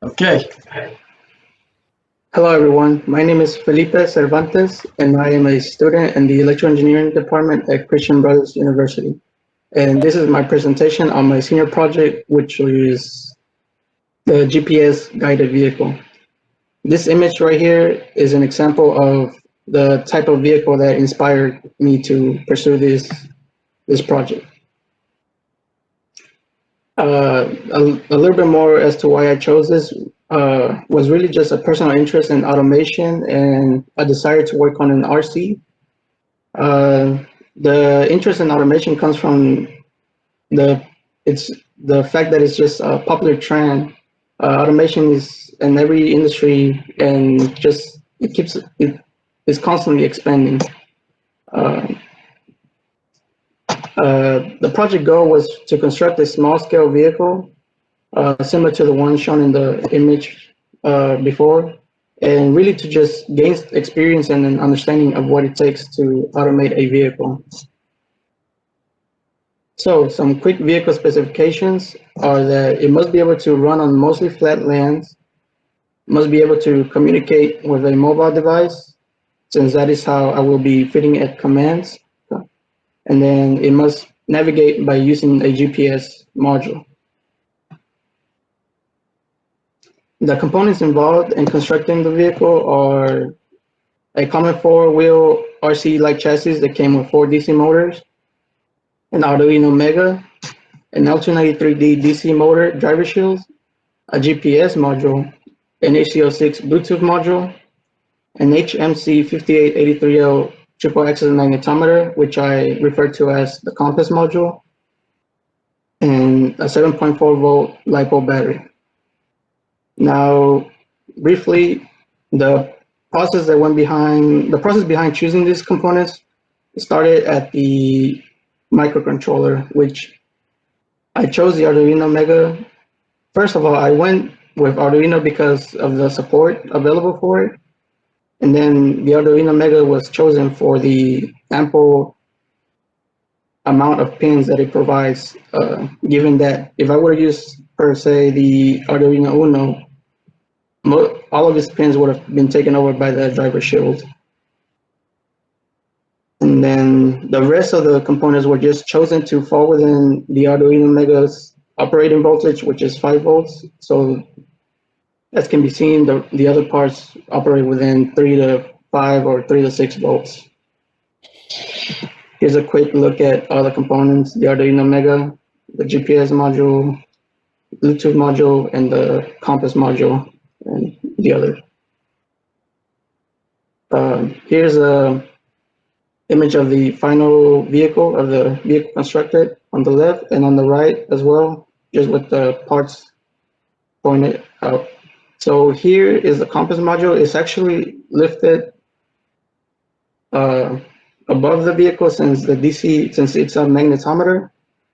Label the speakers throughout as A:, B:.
A: Okay.
B: Hello everyone, my name is Felipe Cervantes and I am a student in the Electrical Engineering Department at Christian Brothers University. And this is my presentation on my senior project, which is the GPS guided vehicle. This image right here is an example of the type of vehicle that inspired me to pursue this project. A little bit more as to why I chose this was really just a personal interest in automation and a desire to work on an RC. The interest in automation comes from the it's the fact that it's just a popular trend. Automation is in every industry and just it is constantly expanding. Uh, the project goal was to construct a small scale vehicle similar to the one shown in the image before, and really to just gain experience and an understanding of what it takes to automate a vehicle. So some quick vehicle specifications are that it must be able to run on mostly flat lands, must be able to communicate with a mobile device, since that is how I will be fitting at commands, and then it must navigate by using a GPS module. The components involved in constructing the vehicle are a common four-wheel RC-like chassis that came with 4 DC motors, an Arduino Mega, an L293D DC motor driver shield, a GPS module, an HC06 Bluetooth module, an HMC5883L triple axis magnetometer, which I refer to as the compass module, and a 7.4 volt LiPo battery. Now, briefly, the the process behind choosing these components started at the microcontroller, which I chose the Arduino Mega. First of all, I went with Arduino because of the support available for it. And then the Arduino Mega was chosen for the ample amount of pins that it provides, given that if I were to use, per se, the Arduino Uno, all of its pins would have been taken over by the driver shield. And then the rest of the components were just chosen to fall within the Arduino Mega's operating voltage, which is 5 volts. So as can be seen, the other parts operate within 3 to 5 or 3 to 6 volts. Here's a quick look at all the components: the Arduino Mega, the GPS module, Bluetooth module, and the compass module, and the other. Here's a image of the final vehicle, of the vehicle constructed on the left, and on the right as well, just with the parts pointed out. So here is the compass module. It's actually lifted above the vehicle since it's a magnetometer,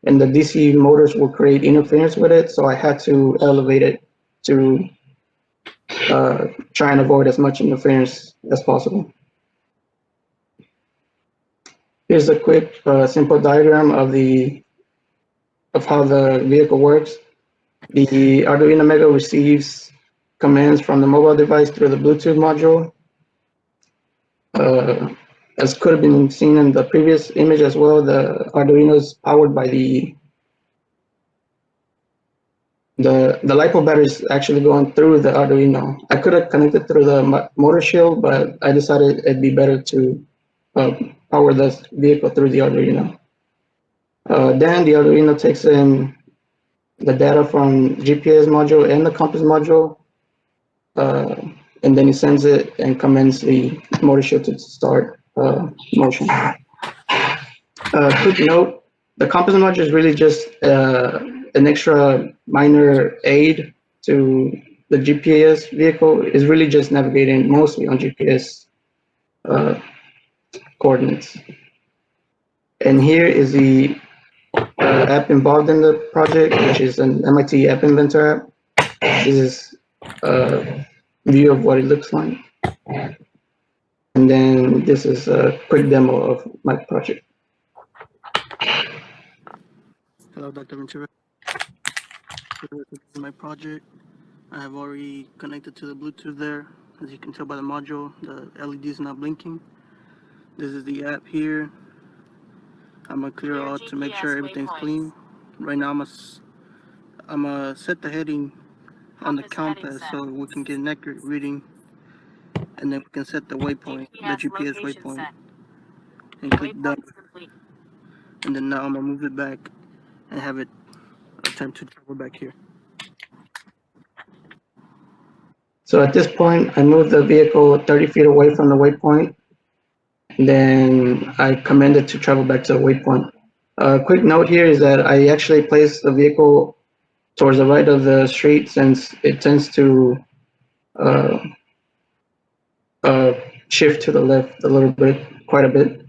B: and the DC motors will create interference with it. So I had to elevate it to try and avoid as much interference as possible. Here's a quick, simple diagram of how the vehicle works. The Arduino Mega receives commands from the mobile device through the Bluetooth module. As could have been seen in the previous image as well, the Arduino is powered by the LiPo battery is actually going through the Arduino. I could have connected through the motor shield, but I decided it'd be better to power this vehicle through the Arduino. Then the Arduino takes in the data from GPS module and the compass module, and then it sends it and commands the motor shield to start motion. Quick note, the compass module is really just an extra minor aid to the GPS vehicle. It's really just navigating mostly on GPS coordinates. And here is the app involved in the project, which is an MIT App Inventor app. This is a view of what it looks like. And then this is a quick demo of my project.
C: Hello, Dr. Ventura. This is my project.
B: I have already connected to the Bluetooth there. As you can tell by the module, the LED is not blinking. This is the app here. I'm gonna clear out to make sure everything's clean. Right now I'm gonna set the heading on the compass so we can get an accurate reading, and then we can set the waypoint, the GPS waypoint, and click done. And then now I'm gonna move it back and have it attempt to travel back here. So at this point, I moved the vehicle 30 feet away from the waypoint. Then I commanded to travel back to the waypoint. A quick note here is that I actually placed the vehicle towards the right of the street since it tends to uh, uh, shift to the left a little bit, quite a bit.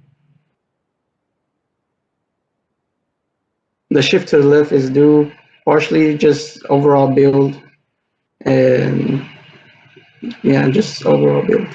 B: The shift to the left is due partially just overall build and yeah, just overall build.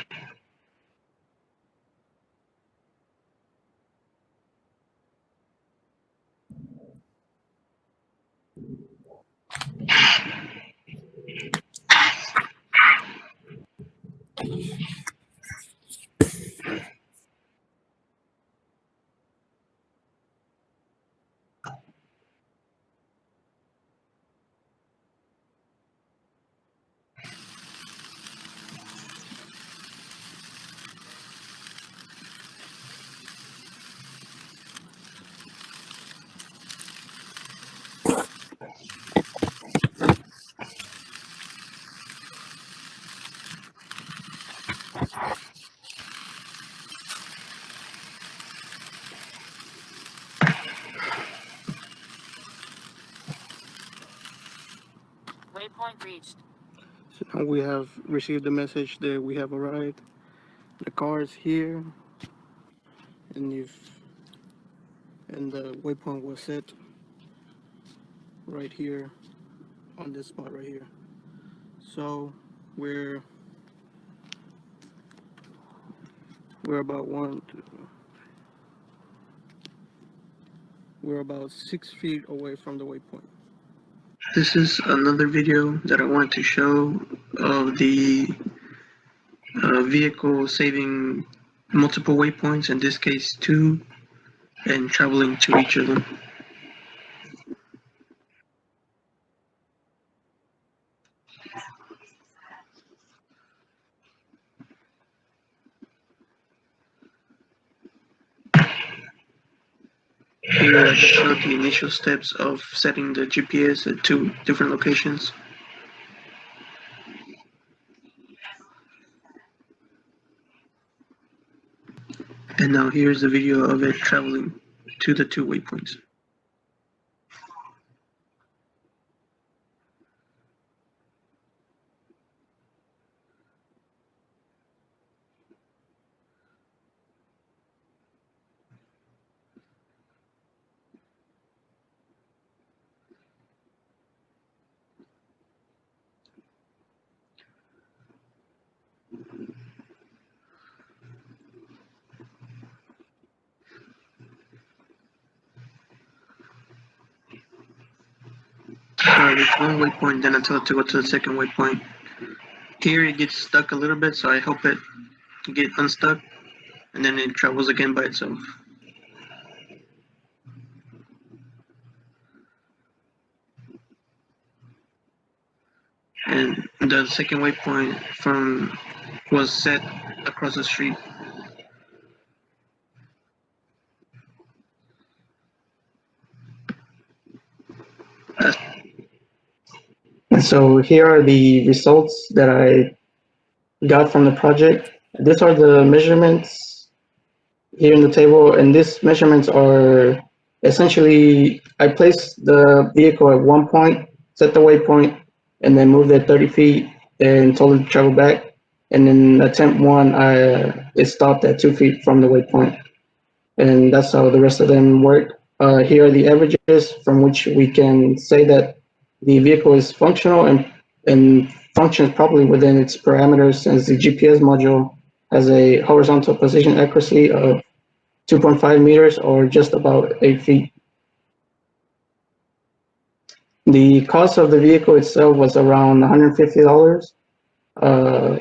A: Waypoint reached.
B: So now we have received the message that we have arrived. The car is here, and the waypoint was set right here on this spot right here. So we're about we're about 6 feet away from the waypoint. This is another video that I want to show of the vehicle saving multiple waypoints, in this case 2, and traveling to each of them. Here I showed the initial steps of setting the GPS at 2 different locations. And now here's the video of it traveling to the 2 waypoints. So I reach one waypoint, then I tell it to go to the second waypoint. Here it gets stuck a little bit, so I help it get unstuck, and then it travels again by itself. And the second waypoint was set across the street. And so here are the results that I got from the project. These are the measurements here in the table, and these measurements are essentially, I placed the vehicle at one point, set the waypoint, and then moved it 30 feet and told it to travel back. And in attempt 1, it stopped at 2 feet from the waypoint. And that's how the rest of them work. Here are the averages from which we can say that the vehicle is functional and functions properly within its parameters, since the GPS module has a horizontal position accuracy of 2.5 meters, or just about 8 feet. The cost of the vehicle itself was around $150, uh,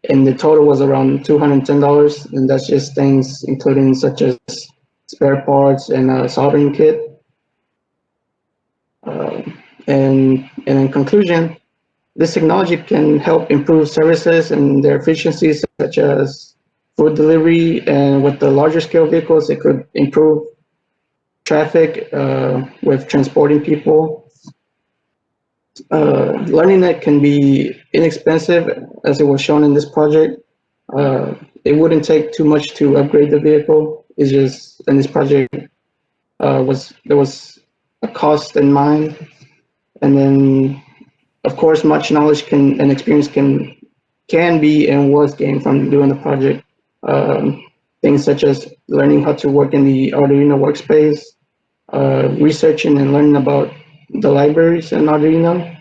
B: and the total was around $210, and that's just things including such as spare parts and a soldering kit. And in conclusion, this technology can help improve services and their efficiencies, such as food delivery, and with the larger scale vehicles, it could improve traffic with transporting people. Learning it can be inexpensive, as it was shown in this project. It wouldn't take too much to upgrade the vehicle. It's just in this project there was a cost in mind, and then of course much knowledge and experience can be and was gained from doing the project. Things such as learning how to work in the Arduino workspace, researching and learning about the libraries in Arduino,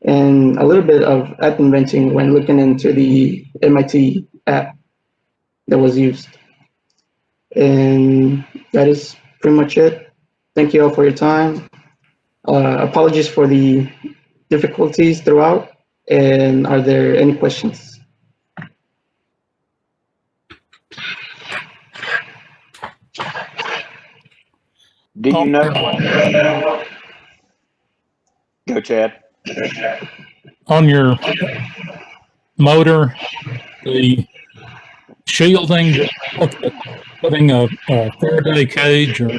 B: and a little bit of app inventing when looking into the MIT app that was used. And that is pretty much it. Thank you all for your time. Apologies for the difficulties throughout. And are there any questions?
A: Do you know? Go, Chad.
C: On your motor, the shielding, putting a Faraday cage or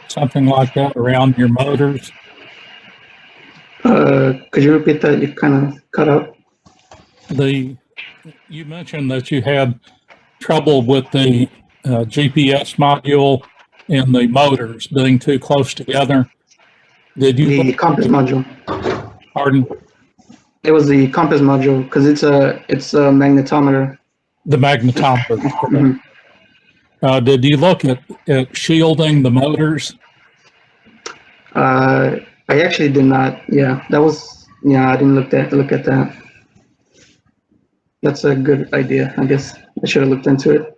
C: something like that around your motors.
B: Could you repeat that? You kind of cut out.
C: You mentioned that you had trouble with the GPS module and the motors being too close together. Did you?
B: The compass module.
C: Pardon?
B: It was the compass module because it's a magnetometer.
C: The magnetometer. Mm-hmm. Did you look at shielding the motors?
B: I actually did not. Yeah, I didn't look at that. That's a good idea. I guess I should have looked into it.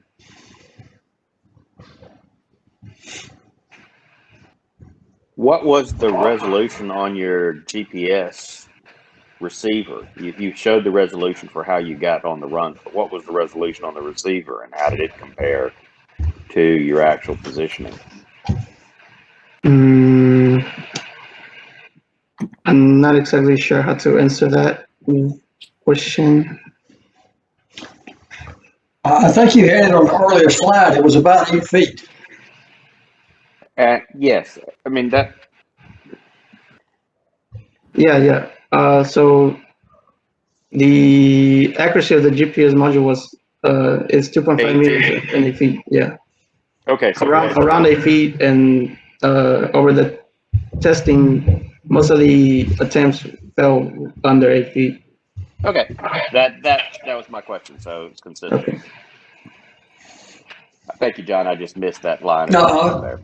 A: What was the resolution on your GPS receiver? You showed the resolution for how you got on the run, but what was the resolution on the receiver, and how did it compare to your actual positioning?
B: I'm not exactly sure how to answer that question.
D: I think you had it on the earlier slide. It was about 8 feet.
A: Yes, I mean that.
B: Yeah. So the accuracy of the GPS module is 2.5 meters and 8 feet. Yeah.
A: Okay. So
B: around 8 feet, and over the testing, most of the attempts fell under 8 feet.
A: Okay. That was my question. So it's consistent. Okay. Thank you, John. I just missed that line.
D: No,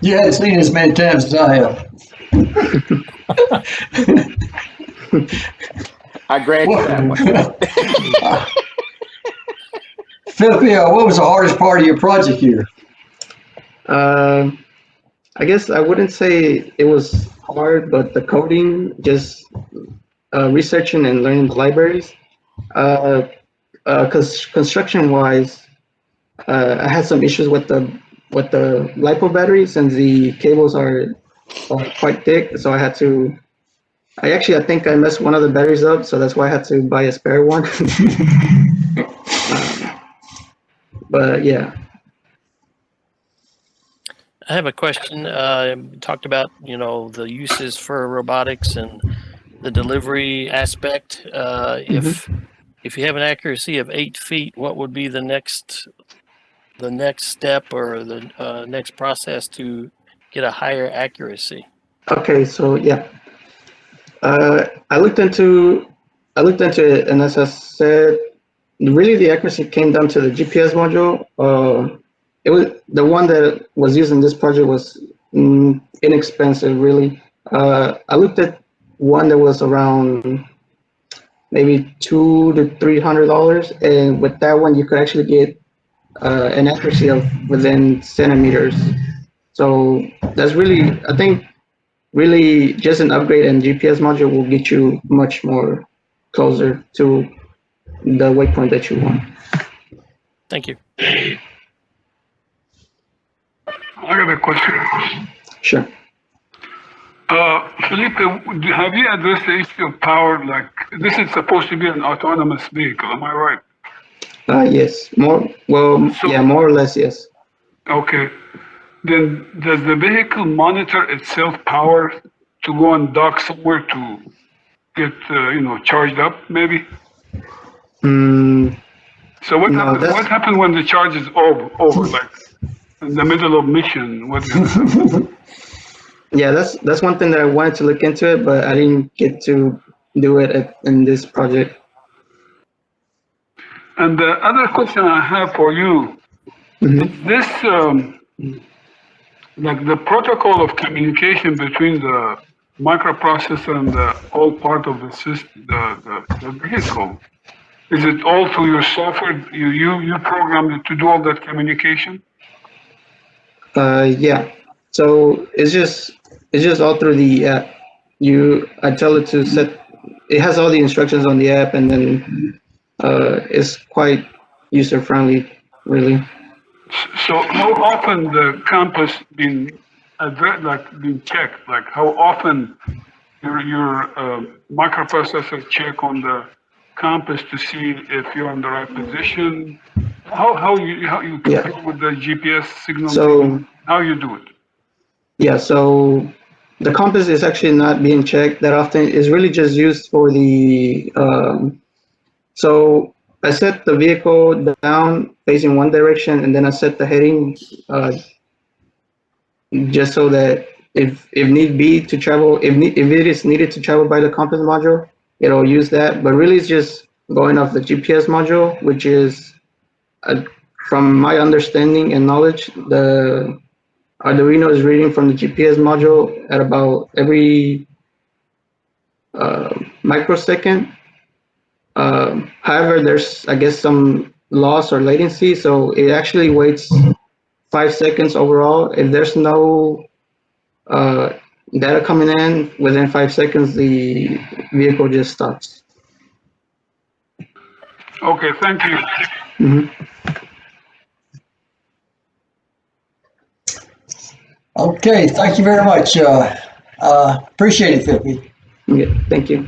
D: you hadn't seen it as many times as I have.
A: I grant you that one.
D: Philip, what was the hardest part of your project here?
B: I guess I wouldn't say it was hard, but the coding, just researching and learning the libraries. Because construction-wise, I had some issues with the LiPo batteries, and the cables are quite thick, so I think I messed one of the batteries up, so that's why I had to buy a spare one. But yeah.
E: I have a question. Talked about the uses for robotics and the delivery aspect. If you have an accuracy of 8 feet, what would be the next step or the next process to get a higher accuracy? Okay,
B: so yeah, I looked into it, and as I said, really the accuracy came down to the GPS module. It was the one that was used in this project was inexpensive, really. I looked at one that was around maybe $200 to $300, and with that one you could actually get an accuracy of within centimeters. So that's really, I think really just an upgrade and GPS module will get you much more closer to the waypoint that you want.
E: Thank you.
F: I got a question.
B: Sure.
F: Felipe, have you addressed the issue of power? Like, this is supposed to be an autonomous vehicle, am I right?
B: Yes, more, well,
F: So-
B: yeah, more or less, yes.
F: Okay. Then does the vehicle monitor itself power to go and dock somewhere to get, charged up, maybe?
B: Mm,
F: So what
B: No,
F: happens?
B: that's-
F: What happens when the charge is over, like in the middle of mission? What is it?
B: yeah, that's one thing that I wanted to look into it, but I didn't get to do it in this project.
F: And the other question I have for you
B: Mhm.
F: is this, like the protocol of communication between the microprocessor and the all part of the system, the vehicle. Is it all through your software? You programmed it to do all that communication?
B: Yeah. So it's just all through the app. I tell it to set. It has all the instructions on the app, and then it's quite user friendly, really.
F: So how often the campus been been checked? Like how often your microprocessor check on the campus to see if you're in the right position? How you
B: Yeah.
F: compare with the GPS signal?
B: So
F: How you do it?
B: yeah, so the compass is actually not being checked that often. It's really just used for the. So I set the vehicle down facing one direction, and then I set the heading just so that if need be to travel, if it is needed to travel by the compass module, it'll use that. But really, it's just going off the GPS module, which is, from my understanding and knowledge, the Arduino is reading from the GPS module at about every microsecond. However, there's, I guess, some loss or latency, so it actually waits 5 seconds overall. If there's no data coming in within 5 seconds, the vehicle just stops.
F: Okay, thank you.
B: Mhm.
D: Okay, thank you very much. Appreciate it, Philip.
B: Okay, thank you.